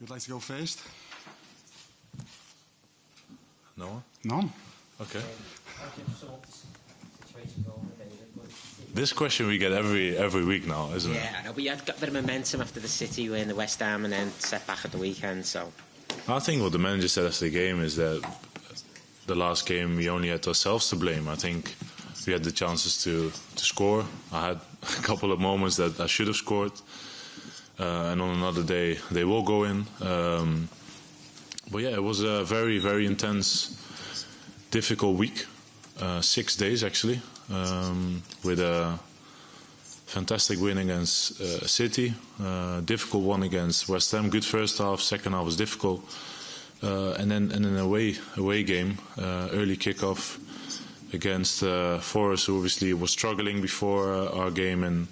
Who'd like to go first? No one? None. Okay. This question we get every week now, isn't it? Yeah, we had got a bit of momentum after the City win, the West Ham, and then set back at the weekend. So I think what the manager said after the game is that the last game we only had ourselves to blame. I think we had the chances to score. I had a couple of moments that I should have scored, and on another day they will go in. But yeah, it was a very, very intense, difficult week. 6 days actually, with a fantastic win against City, difficult one against West Ham. Good first half, second half was difficult, and then an away game, early kickoff against Forest, who obviously was struggling before our game, and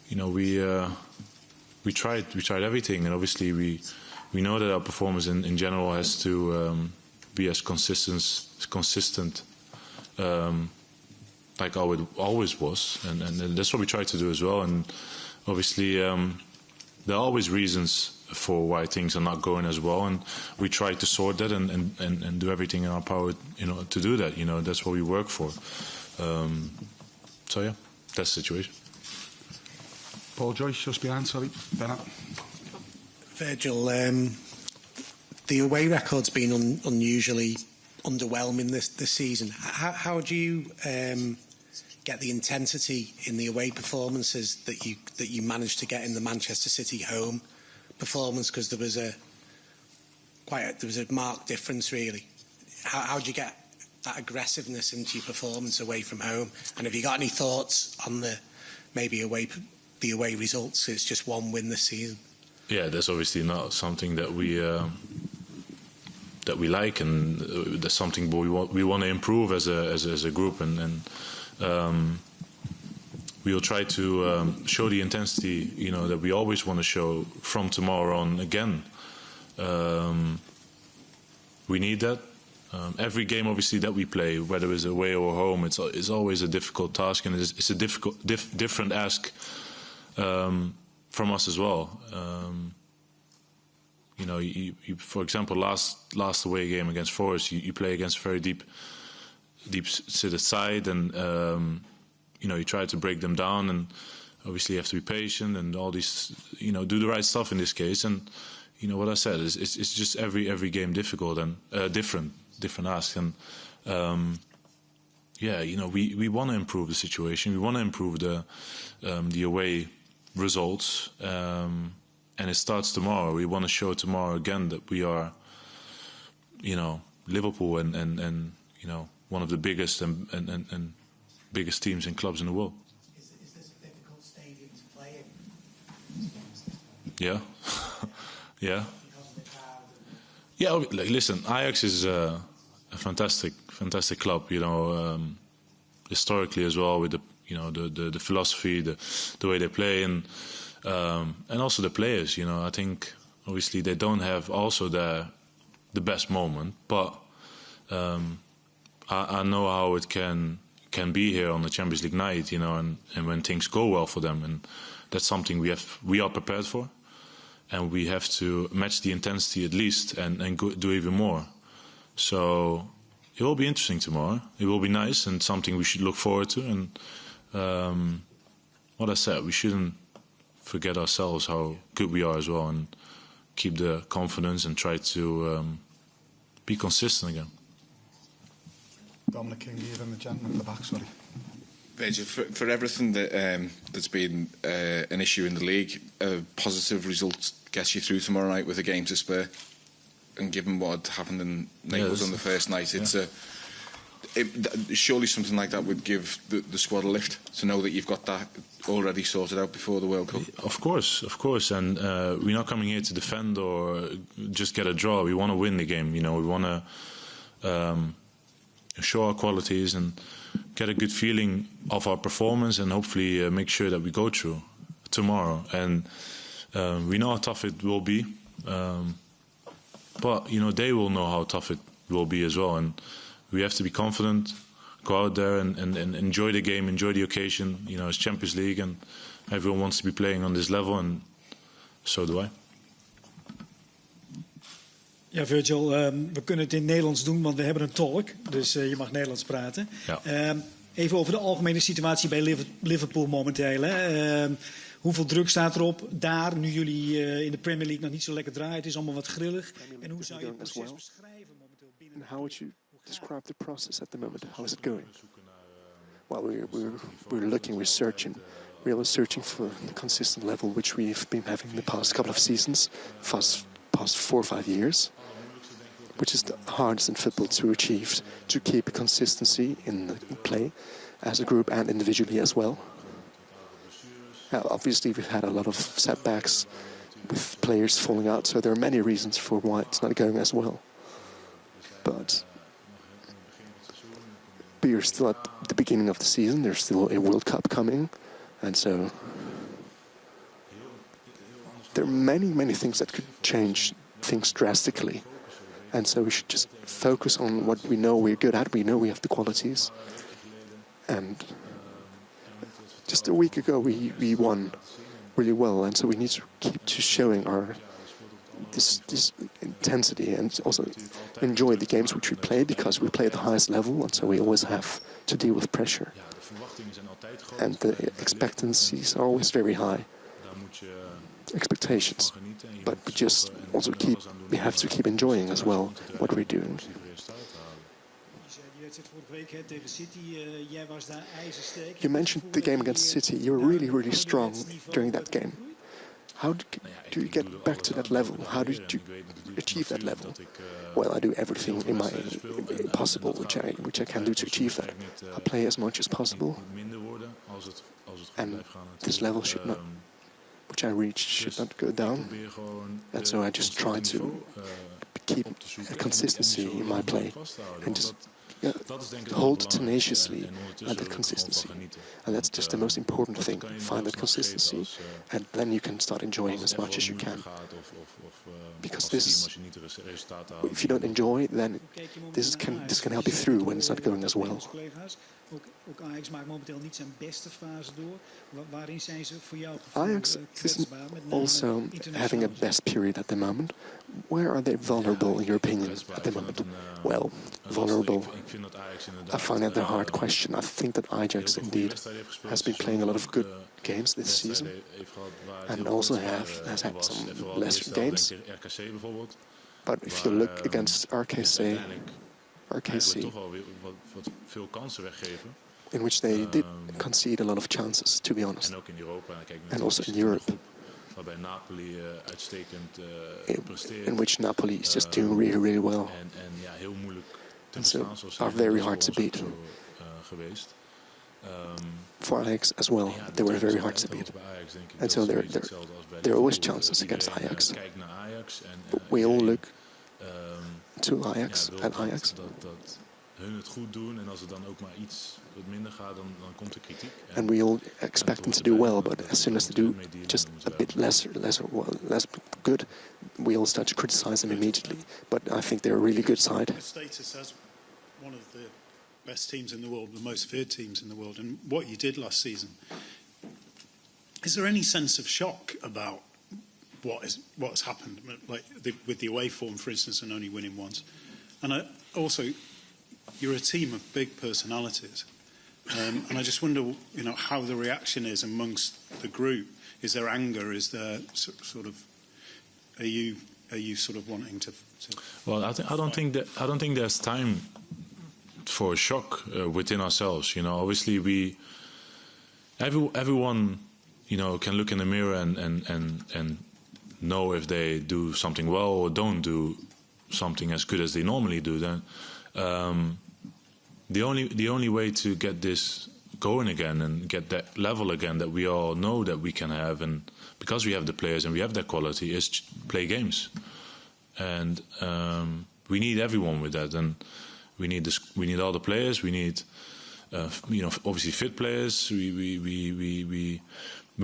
you know we tried everything, and obviously we know that our performance in general has to be as consistent. Like how it always was, and that's what we try to do as well. And obviously, there are always reasons for why things are not going as well, and we try to sort that and do everything in our power, to do that. That's what we work for. So yeah, that's the situation. Paul Joyce, just behind, sorry. Bennett. Virgil, the away record's been unusually underwhelming this season. How do you get the intensity in the away performances that you managed to get in the Manchester City home performance? Because there was a marked difference, really. How do you get that aggressiveness into your performance away from home? And have you got any thoughts on the away results? It's just one win this season. Yeah, that's obviously not something that we like, and that's something we want to improve as a group, and we will try to show the intensity that we always want to show from tomorrow on again. We need that. Every game obviously that we play, whether it's away or home, it's always a difficult task, and it's a different ask from us as well. You, for example, last away game against Forest, you play against a very deep seated side, and you try to break them down, and obviously you have to be patient and all these, do the right stuff in this case. And what I said is it's just every game difficult and different ask. And we want to improve the situation. We want to improve the away results. And it starts tomorrow. We want to show tomorrow again that we are, Liverpool and one of the biggest and biggest teams and clubs in the world. Is this a difficult stadium to play in? Yeah, yeah. Yeah. Listen, Ajax is a fantastic club. Historically as well, with the philosophy, the way they play, and also the players. I think obviously they don't have also the best moment, but I know how it can be here on the Champions League night, and when things go well for them, and that's something we are prepared for, and we have to match the intensity at least and do even more. So it will be interesting tomorrow. It will be nice and something we should look forward to. And what I said, we shouldn't forget ourselves how good we are as well, and keep the confidence and try to be consistent again. Dominic King here, and the gentleman in the back, sorry. Virgil, for everything that's been an issue in the league, a positive result gets you through tomorrow night with a game to spare. And given what happened in Naples on the first night, surely something like that would give the squad a lift, to know that you've got that already sorted out before the World Cup. Of course, and we're not coming here to defend or just get a draw. We want to win the game. We want to show our qualities and get a good feeling of our performance, and hopefully make sure that we go through tomorrow. And we know how tough it will be, but they will know how tough it will be as well, and we have to be confident, go out there and enjoy the game, enjoy the occasion. It's Champions League, and everyone wants to be playing on this level, and so do I. Ja, Virgil, we kunnen het in Nederlands doen, want we hebben een tolk. Dus je mag Nederlands praten. Ja. Even over de algemene situatie bij Liverpool momenteel. Hè. Hoeveel druk staat erop daar, nu jullie in de Premier League nog niet zo lekker draaien? Het is allemaal wat grillig. En hoe zou je het proces beschrijven momenteel binnen? And how would you describe the process at the moment? How is it going? Well, we're searching. We're searching for the consistent level which we've been having the past couple of seasons, past 4 or 5 years, which is the hardest in football to achieve, to keep consistency in the play as a group and individually as well. Now, obviously, we've had a lot of setbacks with players falling out, so there are many reasons for why it's not going as well. But we are still at the beginning of the season. There's still a World Cup coming, and so there are many things that could change things drastically. And so we should just focus on what we know we're good at. We know we have the qualities. And just a week ago we won really well, and so we need to keep to showing our this intensity and also enjoy the games which we play, because we play at the highest level, and so we always have to deal with pressure. And the expectancies are always very high. Expectations, but we have to keep enjoying as well what we're doing. You mentioned the game against City. You were really strong during that game. How do you get back to that level? How did you achieve that level? Well, I do everything possible which I can do to achieve that. I play as much as possible, and this level which I reach should not go down. And so I just try to keep a consistency in my play and just hold tenaciously at that consistency. And that's just the most important thing. Find that consistency, and then you can start enjoying as much as you can. Because if you don't enjoy, then this can help you through when it's not going as well. Ook Ajax maakt momenteel niet zijn beste fase door. Waarin zijn ze voor jou Ajax is also having a best period at the moment. Where are they vulnerable in your opinion at the moment? Well, vulnerable. I find that a hard question. I think that Ajax indeed has been playing a lot of good games this season, and also has had some lesser games. But if you look against RKC, in which they did concede a lot of chances, to be honest, and also in Europe, in which Napoli is just doing really well, and so are very hard to beat. For Ajax as well, they were very hard to beat, and so there are always chances against Ajax. But we all look to Ajax, at Ajax. And we all expect them to do well, but as soon as they do just a bit less good, we all start to criticize them immediately. But I think they're a really good side. Status as one of the best teams in the world, the most feared teams in the world, and what you did last season. Is there any sense of shock about what's happened, like with the away form, for instance, and only winning once? And also, you're a team of big personalities, and I just wonder, how the reaction is amongst the group. Is there anger? Is there sort of? Are you sort of wanting to? Well, I don't think there's time for a shock within ourselves. Obviously everyone, can look in the mirror and know if they do something well or don't do something as good as they normally do. Then the only way to get this going again and get that level again that we all know that we can have, and because we have the players and we have that quality, is play games. And we need everyone with that, and we need all the players. We need obviously fit players. We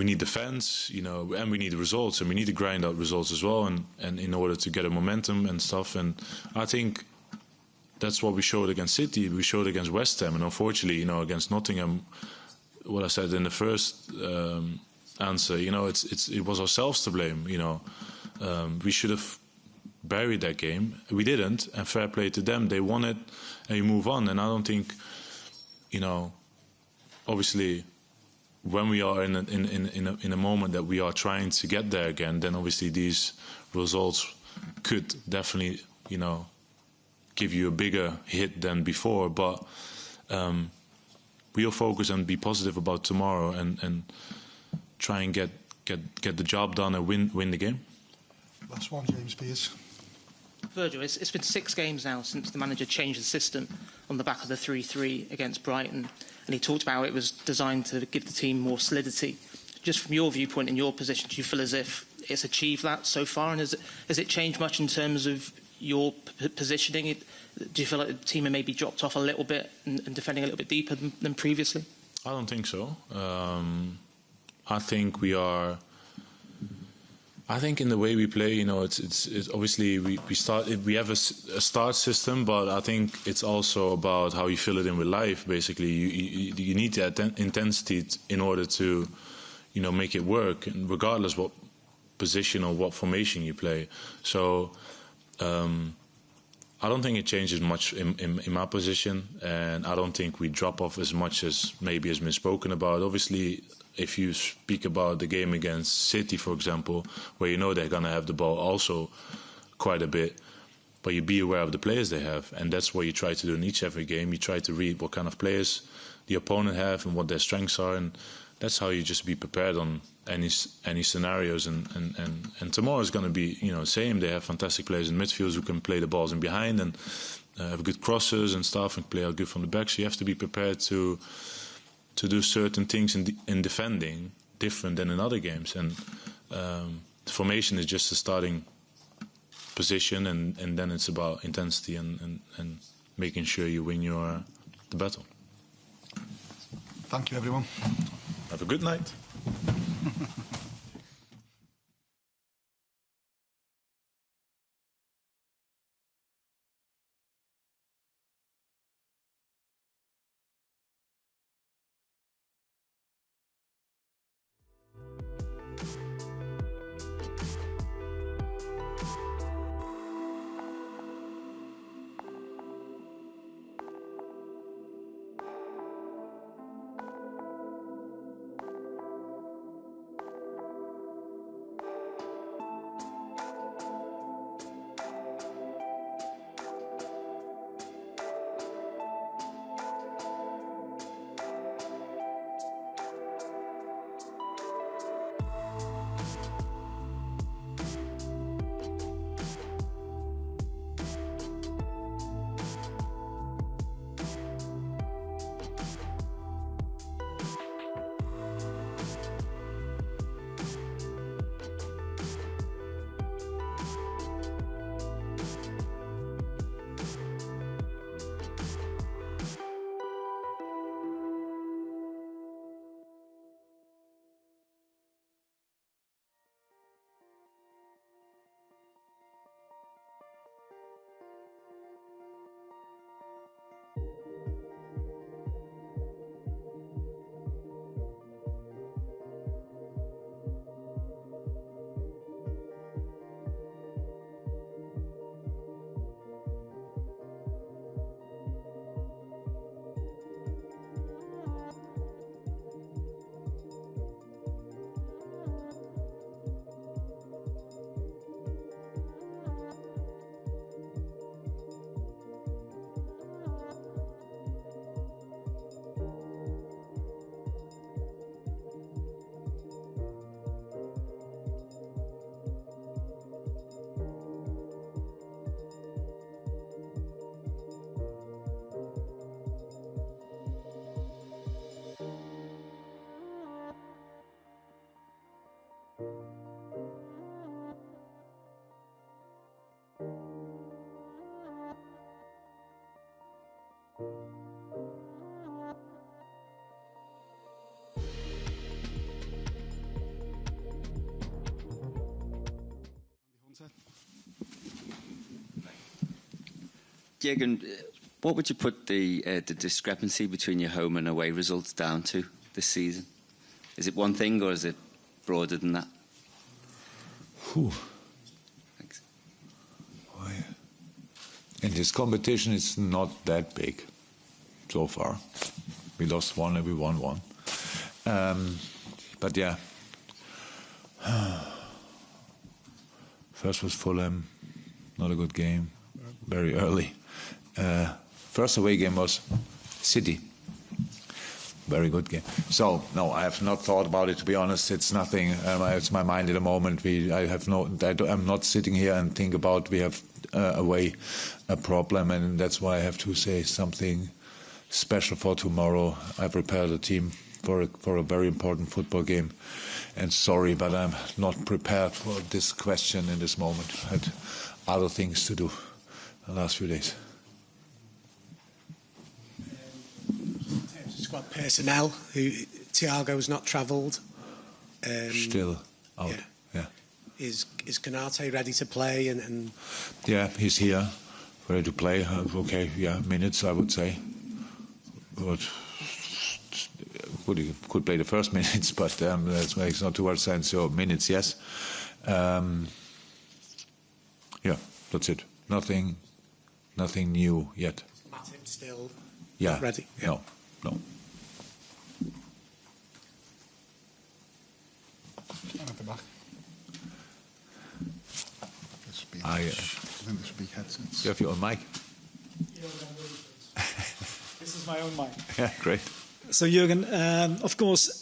need the fans, and we need the results, and we need to grind out results as well, and in order to get a momentum and stuff. And I think that's what we showed against City. We showed against West Ham, and unfortunately, against Nottingham, what I said in the first answer, it was ourselves to blame. We should have bury that game. We didn't, and fair play to them. They won it, and you move on. And I don't think, obviously, when we are in a moment that we are trying to get there again, then obviously these results could definitely, give you a bigger hit than before. But we'll focus and be positive about tomorrow and try and get the job done and win the game. Last one, James Pearce. Virgil, it's been 6 games now since the manager changed the system on the back of the 3-3 against Brighton, and he talked about it was designed to give the team more solidity. Just from your viewpoint and your position, do you feel as if it's achieved that so far, and has it changed much in terms of your positioning? Do you feel like the team had maybe dropped off a little bit and defending a little bit deeper than previously? I don't think so. I think we are. I think in the way we play, it's obviously we have a start system, but I think it's also about how you fill it in with life. Basically, you need that intensity in order to, make it work, and regardless what position or what formation you play. So I don't think it changes much in my position, and I don't think we drop off as much as maybe has been spoken about. Obviously, if you speak about the game against City, for example, where they're going to have the ball also quite a bit, but you be aware of the players they have, and that's what you try to do in every game. You try to read what kind of players the opponent have and what their strengths are, and that's how you just be prepared on any scenarios. And tomorrow is going to be same. They have fantastic players in midfield who can play the balls in behind and have good crosses and stuff and play out good from the back. So you have to be prepared to do certain things in defending different than in other games. And the formation is just a starting position, and then it's about intensity and making sure you win the battle. Thank you, everyone. Have a good night. Jürgen, what would you put the discrepancy between your home and away results down to this season? Is it one thing or is it broader than that? Whew. Thanks. in this competition, it's not that big so far. We lost one and we won one. But yeah, first was Fulham, not a good game, very early. First away game was City, very good game. So no, I have not thought about it, to be honest. It's nothing. It's my mind at the moment. I'm not sitting here and think about we have a problem, and that's why I have to say something special for tomorrow. I prepared a team for a very important football game, and sorry, but I'm not prepared for this question in this moment. I had other things to do the last few days. Squad personnel, Thiago's not travelled. Still out. Yeah. Is Konate ready to play? And yeah, he's here, ready to play. Okay, yeah, minutes I would say. But could play the first minutes, but that makes not too much sense. So minutes, yes. Yeah, that's it. Nothing new yet. Matip still not ready? Yeah. No. Stand at the back. I think there should be headsets. You have your own mic? This is my own mic. Yeah, great. So Jürgen, of course,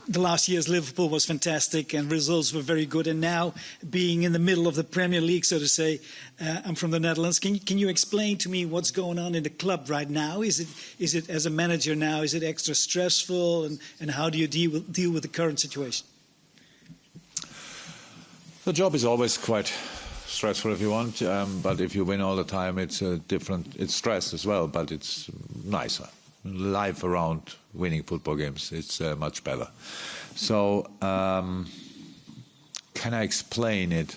the last year's Liverpool was fantastic and results were very good. And now, being in the middle of the Premier League, so to say, I'm from the Netherlands. Can you explain to me what's going on in the club right now? Is it as a manager now? Is it extra stressful? And how do you deal with the current situation? The job is always quite stressful if you want, but if you win all the time, it's it's stress as well, but it's nicer. Life around winning football games, it's much better. So, can I explain it?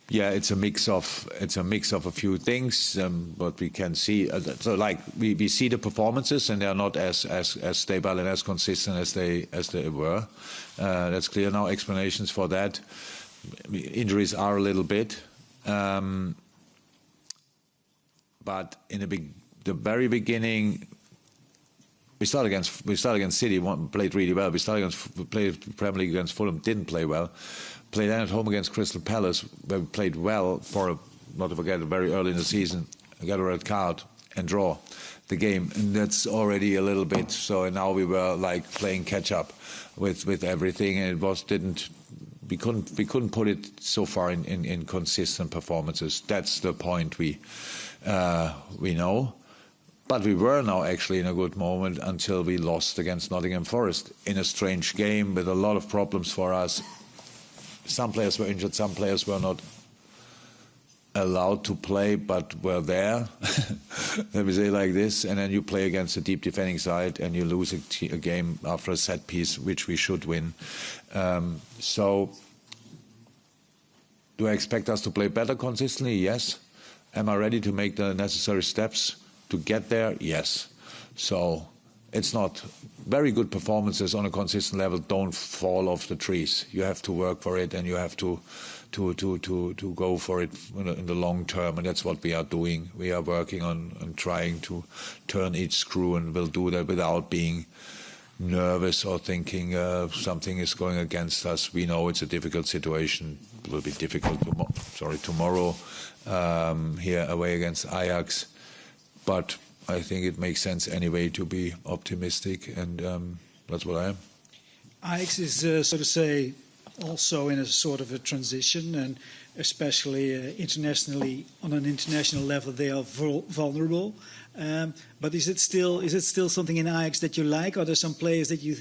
Yeah, it's a mix of a few things, but we can see. So, like we see the performances, and they are not as stable and as consistent as they were. That's clear now. Explanations for that. Injuries are a little bit. But in the very beginning, we started against City, played really well. We played Premier League against Fulham, didn't play well. Played then at home against Crystal Palace, where we played well not to forget, very early in the season, got a red card and draw the game, and that's already a little bit. So now we were like playing catch up with everything, and we couldn't put it so far in consistent performances. That's the point we know. But we were now actually in a good moment until we lost against Nottingham Forest in a strange game with a lot of problems for us. Some players were injured, some players were not allowed to play but were there. Let me say it like this. And then you play against a deep defending side and you lose a game after a set piece, which we should win. So do I expect us to play better consistently? Yes. Am I ready to make the necessary steps to get there? Yes. So it's not very good performances on a consistent level don't fall off the trees. You have to work for it, and you have to go for it in the long term, and that's what we are doing. We are working on trying to turn each screw, and we'll do that without being nervous or thinking something is going against us. We know it's a difficult situation. It will be difficult tomorrow here away against Ajax, but I think it makes sense anyway to be optimistic, and that's what I am. Ajax is, so to say, also in a sort of a transition, and especially internationally, on an international level, they are vulnerable. But is it still something in Ajax that you like? Are there some players that you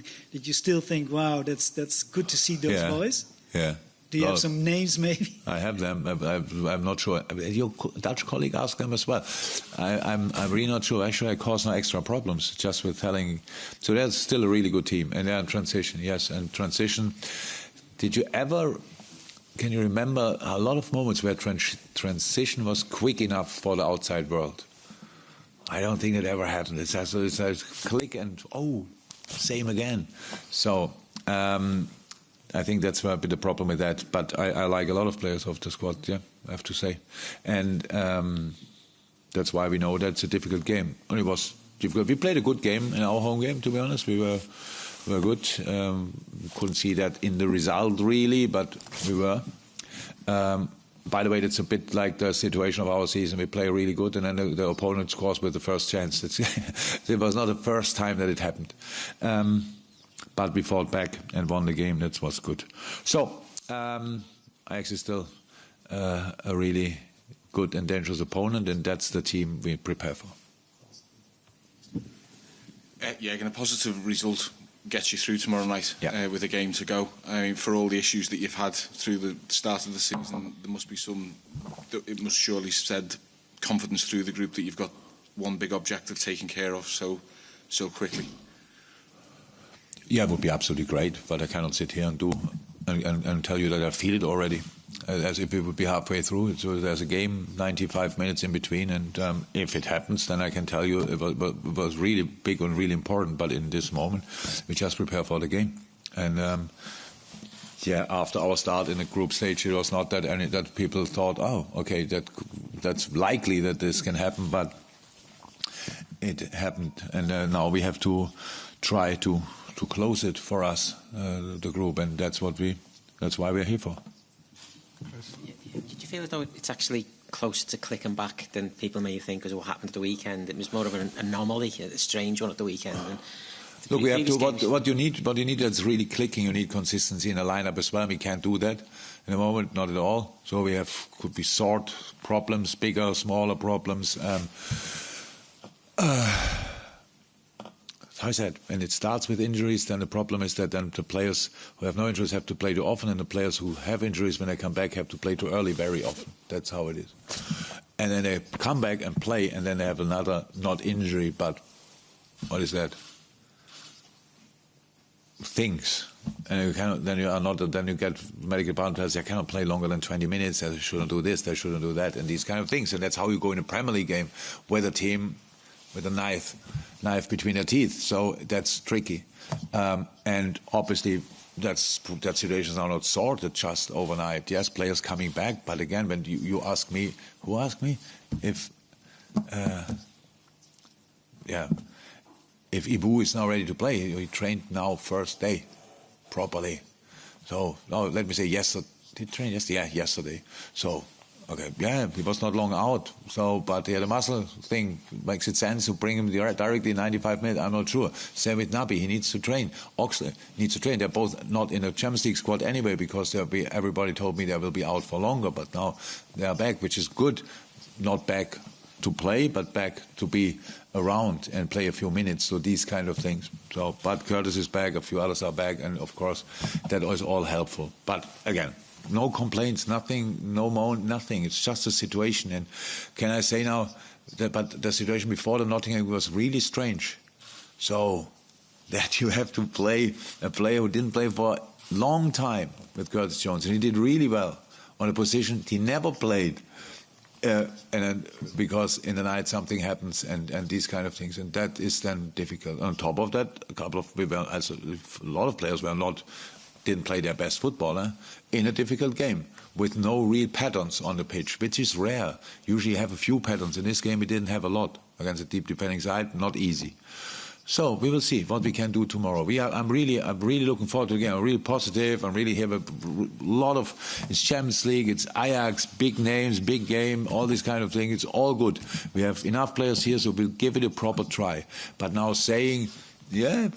still think, wow, that's good to see those boys? Yeah. Do you have some names, maybe? I have them. I'm not sure. Your Dutch colleague asked them as well. I'm really not sure. Actually, I caused no extra problems just with telling. So there's still a really good team, and they're in transition. Yes, and transition. Did you ever? Can you remember a lot of moments where transition was quick enough for the outside world? I don't think it ever happened. It's a click and same again. So. I think that's a bit the problem with that. But I like a lot of players of the squad, yeah, I have to say. And that's why we know that's a difficult game. And it was difficult. We played a good game in our home game, to be honest. We were good. Couldn't see that in the result, really, but we were. By the way, that's a bit like the situation of our season. We play really good, and then the opponent scores with the first chance. It was not the first time that it happened. But we fought back and won the game. That was good. So, Ajax is still a really good and dangerous opponent, and that's the team we prepare for. Jürgen, a positive result gets you through tomorrow night with a game to go. I mean, for all the issues that you've had through the start of the season, there must be it must surely shed confidence through the group that you've got one big objective taken care of so quickly. Yeah, it would be absolutely great, but I cannot sit here and tell you that I feel it already, as if it would be halfway through. So there's a game, 95 minutes in between, and if it happens, then I can tell you it was really big and really important. But in this moment, we just prepare for the game. And after our start in the group stage, it was not that people thought, oh, okay, that's likely that this can happen, but it happened, and now we have to try to close it for us, the group, and that's why we're here for. Did you feel as though it's actually closer to clicking back than people may think because of what happened at the weekend? It was more of an anomaly, a strange one at the weekend. And look, we have to. What you need that's really clicking. You need consistency in a lineup as well. We can't do that in a moment, not at all. So we could be sort problems, bigger, smaller problems. How I said, when it starts with injuries, then the problem is that then the players who have no injuries have to play too often, and the players who have injuries, when they come back, have to play too early very often. That's how it is. And then they come back and play, and then they have another, not injury, but what is that? Things. And then you get medical boundaries. They cannot play longer than 20 minutes. They shouldn't do this, they shouldn't do that, and these kind of things. And that's how you go in a Premier League game with a team with a knife between their teeth. So that's tricky. And obviously that situations are not sorted just overnight. Yes, players coming back, but again, when you ask me, who asked me? If Ibu is now ready to play, he trained now first day properly. So no, let me say yesterday. Did he train yesterday? Yeah, yesterday. So okay, yeah, he was not long out. So, but he had a muscle thing. Makes it sense to bring him directly 95 minutes. I'm not sure. Same with Naby. He needs to train. Oxlade needs to train. They're both not in the Champions League squad anyway because everybody told me they will be out for longer. But now they are back, which is good. Not back to play, but back to be around and play a few minutes. So these kind of things. So, but Curtis is back. A few others are back, and of course that is all helpful. But again, no complaints, nothing, no moan, nothing. It's just a situation. And can I say now but the situation before the Nottingham was really strange. So that you have to play a player who didn't play for a long time with Curtis Jones, and he did really well on a position he never played. And then, because in the night something happens and these kind of things, and that is then difficult. On top of that, a lot of players didn't play their best football in a difficult game with no real patterns on the pitch, which is rare. Usually you have a few patterns. In this game we didn't have a lot against a deep defending side. Not easy. So we will see what we can do tomorrow. I'm really looking forward to the game. I'm really positive. I'm really have a lot of. It's Champions League. It's Ajax, big names, big game, all these kind of things. It's all good. We have enough players here, so we'll give it a proper try. But now saying, did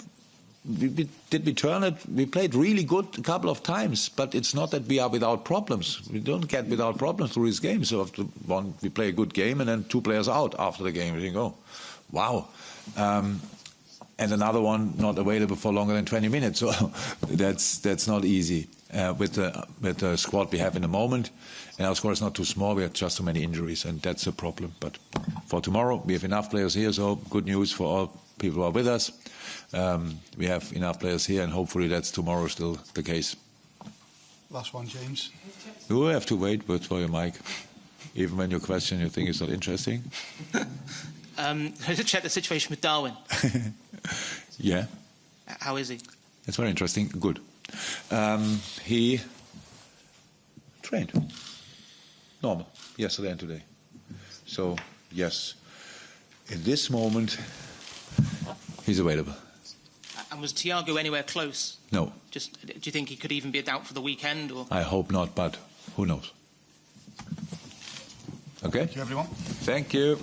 we turn it? We played really good a couple of times, but it's not that we are without problems. We don't get without problems through this game. So after we play a good game, and then two players out after the game. We think, oh, wow. And another one not available for longer than 20 minutes. So that's not easy with the squad we have in the moment. And our squad is not too small. We have just so many injuries, and that's a problem. But for tomorrow, we have enough players here. So good news for all people who are with us. We have enough players here, and hopefully that's tomorrow still the case. Last one, James. You have to wait for your mic, even when your question you think is not interesting. To check the situation with Darwin. Yeah. How is he? It's very interesting. Good. He trained normal yesterday and today. So yes, in this moment, he's available. And was Thiago anywhere close? No. Just, do you think he could even be a doubt for the weekend? Or? I hope not, but who knows? Okay. Thank you, everyone. Thank you.